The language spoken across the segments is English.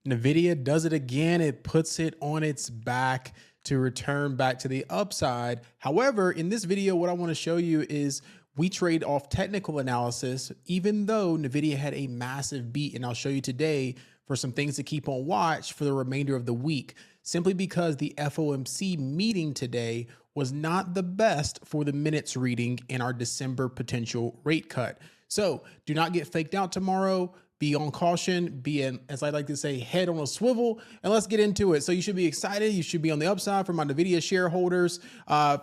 Nvidia does it again. It puts it on its back to return back to the upside. However, in this video, what I want to show you is we trade off technical analysis, even though Nvidia had a massive beat. And I'll show you today for some things to keep on watch for the remainder of the week, simply because the FOMC meeting today was not the best for the minutes reading in our December potential rate cut. So do not get faked out tomorrow. Be on caution, as I like to say, head on a swivel, and let's get into it. So you should be excited. You should be on the upside for my Nvidia shareholders,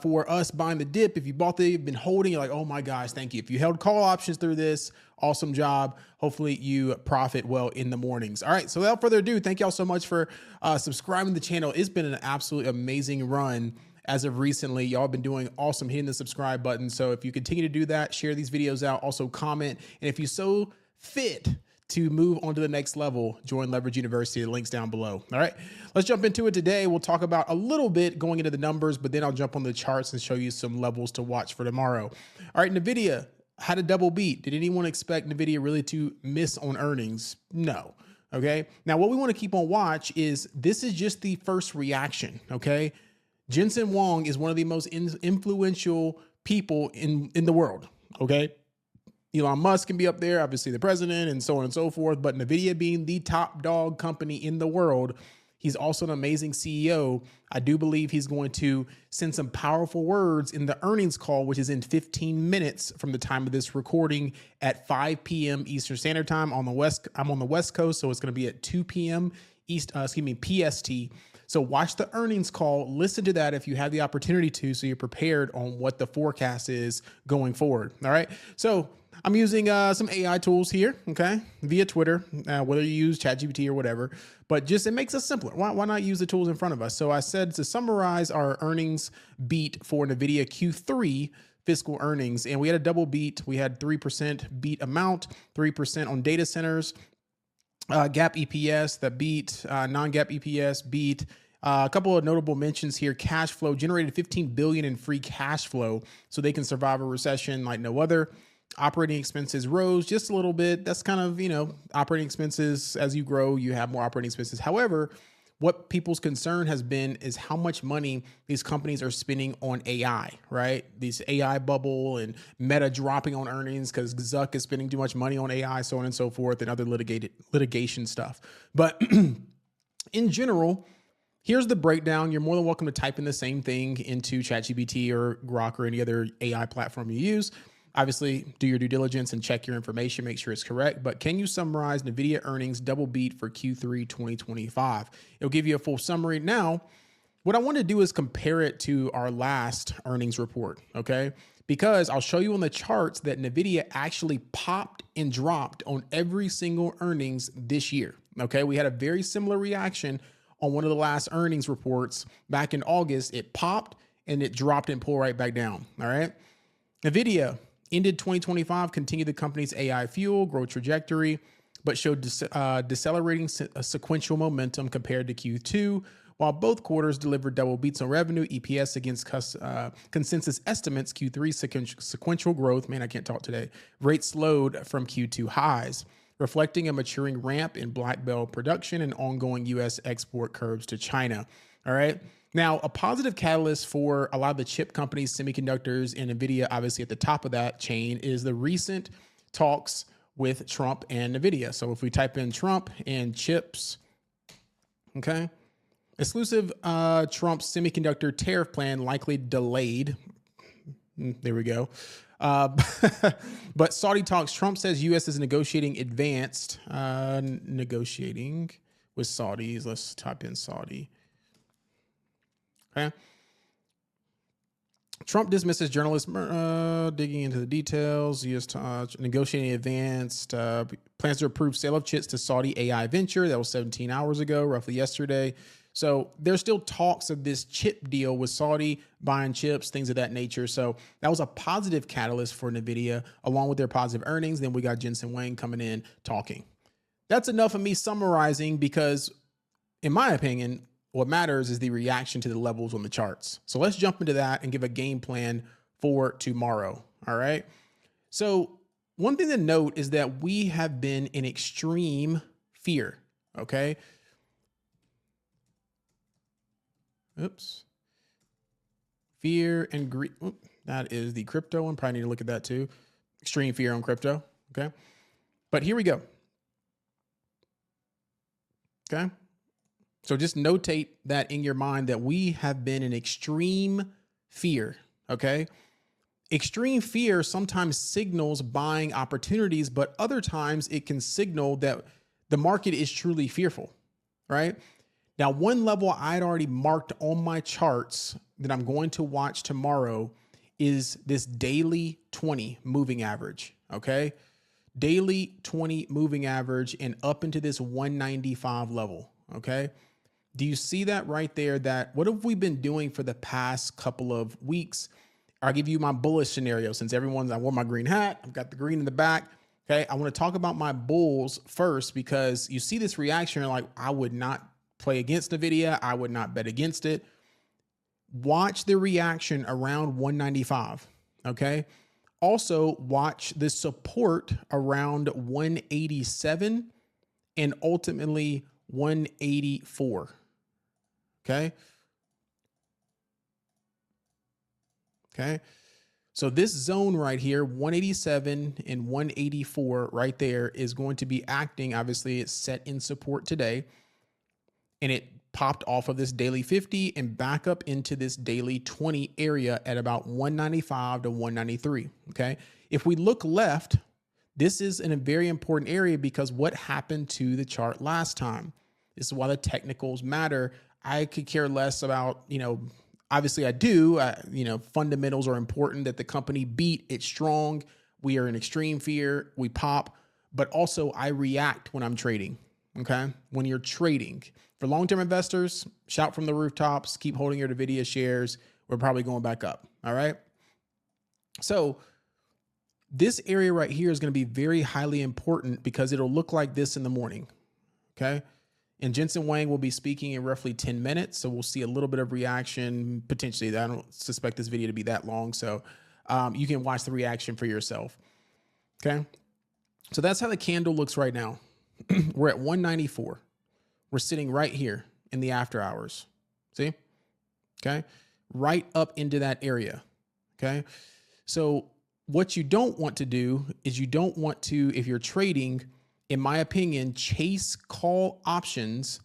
for us buying the dip. If you bought you've been holding, you're like, oh my gosh, thank you. If you held call options through this, awesome job. Hopefully you profit well in the mornings. All right, so without further ado, thank y'all so much for subscribing to the channel. It's been an absolutely amazing run. As of recently, y'all been doing awesome, hitting the subscribe button. So if you continue to do that, share these videos out, also comment. And if you so fit to move on to the next level, join Leverage University. The link's down below. All right, let's jump into it today. We'll talk about a little bit going into the numbers, but then I'll jump on the charts and show you some levels to watch for tomorrow. All right, Nvidia had a double beat. Did anyone expect Nvidia really to miss on earnings? No. Okay, now what we want to keep on watch is this is just the first reaction. Okay, Jensen Huang is one of the most influential people in the world. Okay. Elon Musk can be up there, obviously the president and so on and so forth, but Nvidia being the top dog company in the world, he's also an amazing CEO. I do believe he's going to send some powerful words in the earnings call, which is in 15 minutes from the time of this recording at 5 p.m. Eastern Standard Time on the West. I'm on the West Coast, so it's going to be at 2 p.m. PST. So watch the earnings call, listen to that if you have the opportunity to, so you're prepared on what the forecast is going forward. All right. So I'm using some AI tools here, okay, via Twitter, whether you use ChatGPT or whatever, but just it makes us simpler. Why not use the tools in front of us? So I said to summarize our earnings beat for NVIDIA Q3 fiscal earnings, and we had a double beat. We had 3% beat amount, 3% on data centers, GAAP EPS that beat, non-GAAP EPS beat. A couple of notable mentions here. Cash flow generated 15 billion in free cash flow, so they can survive a recession like no other. Operating expenses rose just a little bit. That's kind of, operating expenses. As you grow, you have more operating expenses. However, what people's concern has been is how much money these companies are spending on AI, right? This AI bubble and Meta dropping on earnings because Zuck is spending too much money on AI, so on and so forth, and other litigation stuff. But in general, here's the breakdown. You're more than welcome to type in the same thing into ChatGPT or Grok or any other AI platform you use. Obviously, do your due diligence and check your information, make sure it's correct. But can you summarize NVIDIA earnings double beat for Q3 2025? It'll give you a full summary. Now, what I want to do is compare it to our last earnings report, okay? Because I'll show you on the charts that NVIDIA actually popped and dropped on every single earnings this year, okay? We had a very similar reaction on one of the last earnings reports back in August. It popped and it dropped and pulled right back down, all right? NVIDIA ended 2025, continued the company's AI fuel growth trajectory, but showed decelerating sequential momentum compared to Q2, while both quarters delivered double beats on revenue, EPS against consensus estimates. Q3 sequential growth, man, I can't talk today, rate slowed from Q2 highs, reflecting a maturing ramp in black belt production and ongoing U.S. export curves to China. All right. Now, a positive catalyst for a lot of the chip companies, semiconductors, and NVIDIA, obviously at the top of that chain, is the recent talks with Trump and NVIDIA. So if we type in Trump and chips, okay, exclusive Trump semiconductor tariff plan likely delayed. There we go. But Saudi talks. Trump says U.S. is negotiating negotiating with Saudis. Let's type in Saudi. Okay. Trump dismisses journalists digging into the details. U.S. negotiating advanced plans to approve sale of chips to Saudi AI venture. That was 17 hours ago, roughly yesterday. So there's still talks of this chip deal with Saudi buying chips, things of that nature. So that was a positive catalyst for NVIDIA, along with their positive earnings. Then we got Jensen Huang coming in talking. That's enough of me summarizing because, in my opinion, what matters is the reaction to the levels on the charts. So let's jump into that and give a game plan for tomorrow. All right. So one thing to note is that we have been in extreme fear. Okay. Oops. Fear and greed. That is the crypto one. Probably need to look at that too. Extreme fear on crypto. Okay. But here we go. Okay. So just notate that in your mind that we have been in extreme fear. Okay. Extreme fear sometimes signals buying opportunities, but other times it can signal that the market is truly fearful, right? Now, one level I'd already marked on my charts that I'm going to watch tomorrow is this daily 20 moving average, okay? Daily 20 moving average and up into this 195 level, okay? Do you see that right there? That what have we been doing for the past couple of weeks? I'll give you my bullish scenario since I wore my green hat. I've got the green in the back. Okay. I want to talk about my bulls first because you see this reaction. You're like, I would not play against Nvidia. I would not bet against it. Watch the reaction around 195. Okay. Also watch the support around 187 and ultimately 184. Okay. Okay. So this zone right here, 187 and 184 right there is going to be acting. Obviously it's set in support today and it popped off of this daily 50 and back up into this daily 20 area at about 195 to 193. Okay. If we look left, this is in a very important area because what happened to the chart last time? This is why the technicals matter. I could care less about, obviously I do, fundamentals are important that the company beat. It's strong. We are in extreme fear. We pop, but also I react when I'm trading. Okay. When you're trading for long-term investors, shout from the rooftops, keep holding your Nvidia shares. We're probably going back up. All right. So this area right here is going to be very highly important because it'll look like this in the morning. Okay. And Jensen Wang will be speaking in roughly 10 minutes. So we'll see a little bit of reaction potentially. I don't suspect this video to be that long. So you can watch the reaction for yourself. Okay. So that's how the candle looks right now. We're at 194. We're sitting right here in the after hours. See? Okay. Right up into that area. Okay. So what you don't want to do is you don't want to, if you're trading, in my opinion, chase call options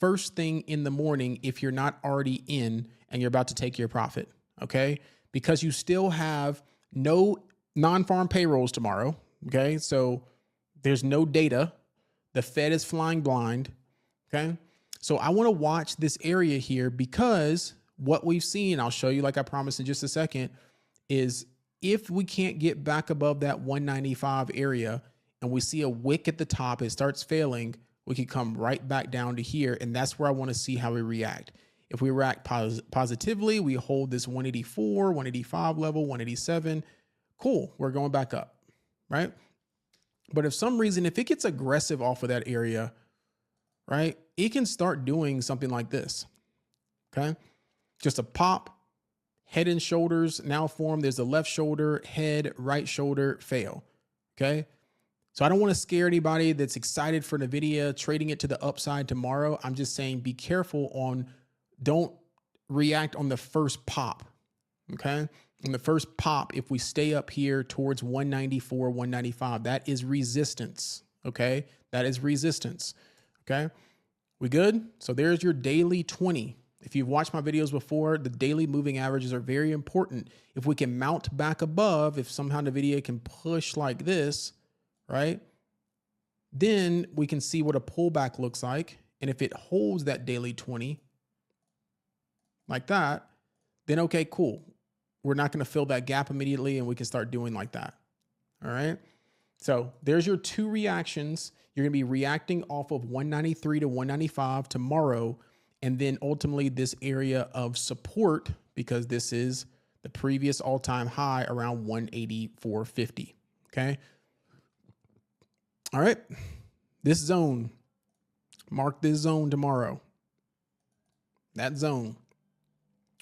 first thing in the morning if you're not already in and you're about to take your profit, okay? Because you still have no non-farm payrolls tomorrow, okay? So there's no data. The Fed is flying blind, okay? So I want to watch this area here because what we've seen, I'll show you like I promised in just a second, is if we can't get back above that 195 area, and we see a wick at the top, it starts failing, we can come right back down to here. And that's where I want to see how we react. If we react positively, we hold this 184, 185 level, 187. Cool. We're going back up, right? But if some reason, if it gets aggressive off of that area, right, it can start doing something like this. Okay. Just a pop, head and shoulders now form. There's the left shoulder, head, right shoulder, fail. Okay. So I don't want to scare anybody that's excited for Nvidia trading it to the upside tomorrow. I'm just saying be careful don't react on the first pop. Okay. On the first pop, if we stay up here towards 194, 195, that is resistance. Okay. That is resistance. Okay. We good? So there's your daily 20. If you've watched my videos before, the daily moving averages are very important. If we can mount back above, if somehow Nvidia can push like this, right? Then we can see what a pullback looks like. And if it holds that daily 20 like that, then okay, cool. We're not going to fill that gap immediately and we can start doing like that. All right. So there's your two reactions. You're going to be reacting off of 193 to 195 tomorrow. And then ultimately this area of support, because this is the previous all-time high around 184.50. Okay. All right, this zone, mark this zone tomorrow. That zone.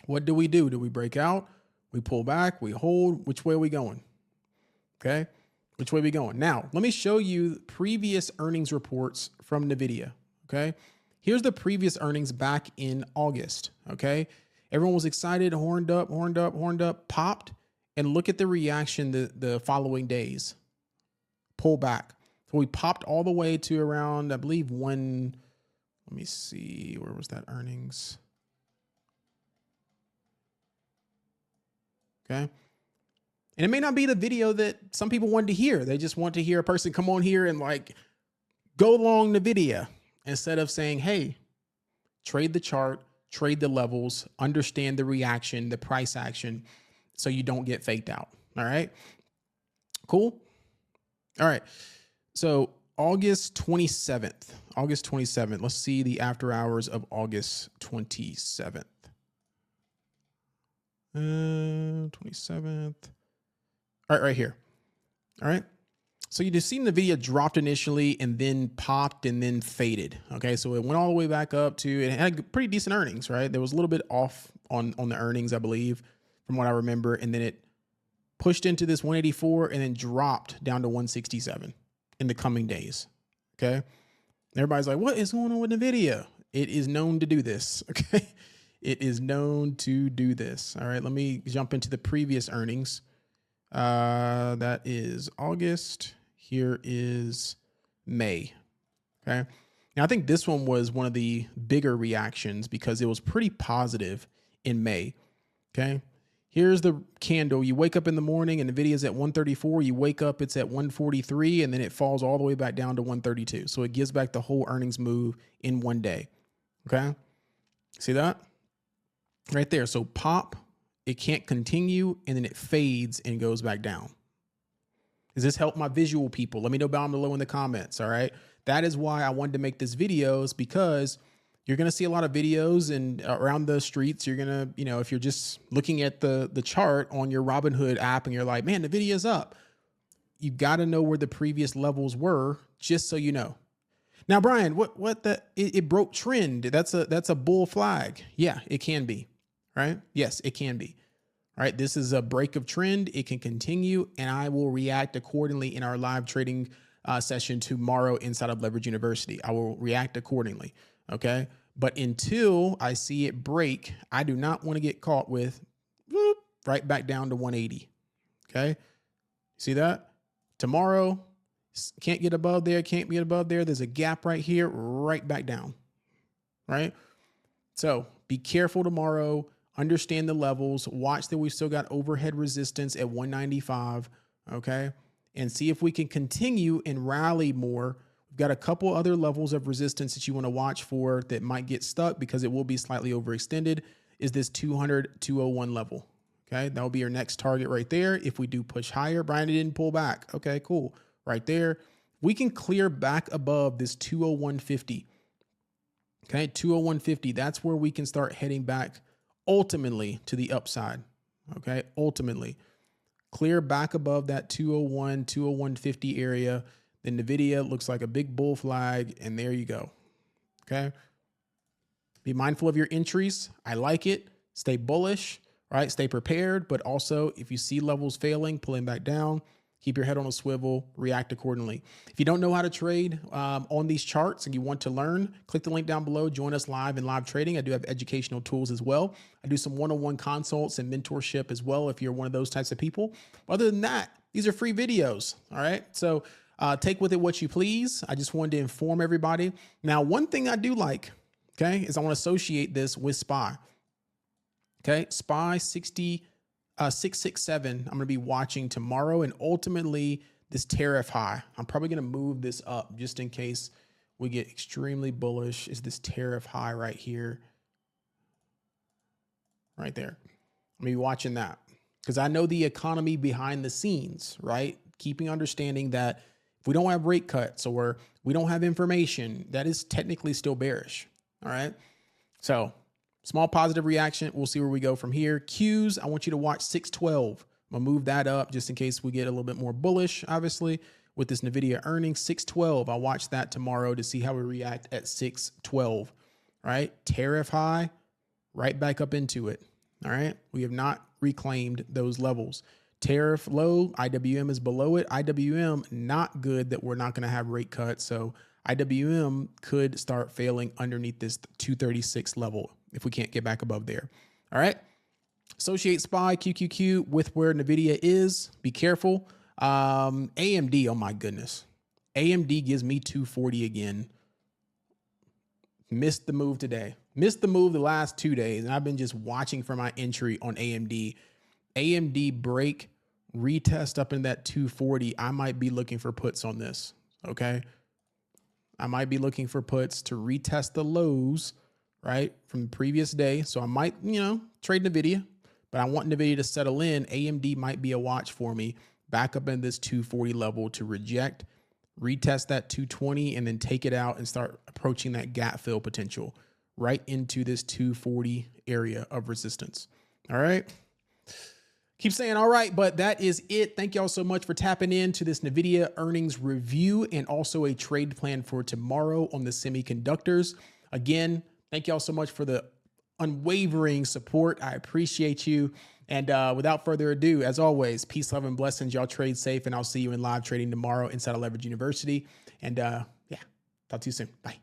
What do? Do we break out? We pull back, we hold. Which way are we going? Okay, which way are we going? Now, let me show you previous earnings reports from Nvidia. Okay, Here's the previous earnings back in August. Okay. Everyone was excited, horned up, popped, and look at the reaction the following days. Pull back. So we popped all the way to around, I believe, let me see, where was that earnings? Okay. And it may not be the video that some people wanted to hear. They just want to hear a person come on here and like go along Nvidia instead of saying, hey, trade the chart, trade the levels, understand the reaction, the price action, so you don't get faked out. All right. Cool. All right. So August 27th. Let's see the after hours of August 27th. 27th. All right, right here. All right. So you just seen the video dropped initially and then popped and then faded. Okay. So it went all the way back up to, it had pretty decent earnings, right? There was a little bit off on the earnings, I believe, from what I remember. And then it pushed into this 184 and then dropped down to 167 in the coming days. Okay. Everybody's like, what is going on with Nvidia? It is known to do this. Okay. It is known to do this. All right. Let me jump into the previous earnings. That is August. Here is May. Okay. Now I think this one was one of the bigger reactions because it was pretty positive in May. Okay. Here's the candle. You wake up in the morning and Nvidia's at 134. You wake up, it's at 143, and then it falls all the way back down to 132. So it gives back the whole earnings move in one day. Okay. See that right there? So pop, it can't continue, and then it fades and goes back down. Does this help my visual people? Let me know down below in the comments. All right. That is why I wanted to make this video, is because you're going to see a lot of videos and around the streets. You're going to, if you're just looking at the chart on your Robinhood app and you're like, man, the Nvidia's up. You got to know where the previous levels were, just so you know. Now, Brian, it broke trend. That's a bull flag. Yeah, it can be. Right. Yes, it can be. All right. This is a break of trend. It can continue, and I will react accordingly in our live trading session tomorrow inside of Leverage University. I will react accordingly. Okay. But until I see it break, I do not want to get caught with right back down to 180. Okay. See that? Tomorrow, can't get above there. Can't get above there. There's a gap right here, right back down. Right. So be careful tomorrow. Understand the levels. Watch that we've still got overhead resistance at 195. Okay. And see if we can continue and rally more. We've got a couple other levels of resistance that you want to watch for that might get stuck because it will be slightly overextended. Is this 200-201 level? Okay. That will be your next target right there. If we do push higher, Brian didn't pull back. Okay, cool. Right there. We can clear back above this 201.50. Okay. 201.50. That's where we can start heading back ultimately to the upside. Okay. Ultimately clear back above that 201, 201.50 area. Then Nvidia looks like a big bull flag, and there you go. Okay. Be mindful of your entries. I like it. Stay bullish, right? Stay prepared, but also if you see levels failing, pulling back down, keep your head on a swivel, react accordingly. If you don't know how to trade on these charts and you want to learn, click the link down below. Join us live in live trading. I do have educational tools as well. I do some one-on-one consults and mentorship as well if you're one of those types of people. Other than that, these are free videos. All right. So take with it what you please. I just wanted to inform everybody. Now, one thing I do like, okay, is I want to associate this with SPY. Okay. SPY 667. I'm going to be watching tomorrow, and ultimately this tariff high. I'm probably going to move this up just in case we get extremely bullish. Is this tariff high right here? Right there. I'm going to be watching that because I know the economy behind the scenes, right? Keeping understanding that if we don't have rate cuts or we don't have information, that is technically still bearish. All right. So small positive reaction. We'll see where we go from here. Qs, I want you to watch 612. I'm going to move that up just in case we get a little bit more bullish, obviously, with this Nvidia earnings. 612. I'll watch that tomorrow to see how we react at 612. All right. Tariff high, right back up into it. All right. We have not reclaimed those levels. Tariff low, IWM is below it. IWM, not good that we're not going to have rate cuts. So IWM could start failing underneath this 236 level if we can't get back above there. All right. Associate SPY QQQ with where Nvidia is. Be careful. AMD, oh my goodness. AMD gives me 240 again. Missed the move today. Missed the move the last 2 days, and I've been just watching for my entry on AMD. AMD break, retest up in that 240. I might be looking for puts on this, okay? I might be looking for puts to retest the lows, right, from the previous day. So I might, trade Nvidia, but I want Nvidia to settle in. AMD might be a watch for me back up in this 240 level to reject, retest that 220, and then take it out and start approaching that gap fill potential right into this 240 area of resistance. All right. Keep saying all right, but that is it. Thank y'all so much for tapping into this Nvidia earnings review and also a trade plan for tomorrow on the semiconductors. Again, thank y'all so much for the unwavering support. I appreciate you. And without further ado, as always, peace, love, and blessings. Y'all trade safe, and I'll see you in live trading tomorrow inside of Leverage University. And yeah, talk to you soon. Bye.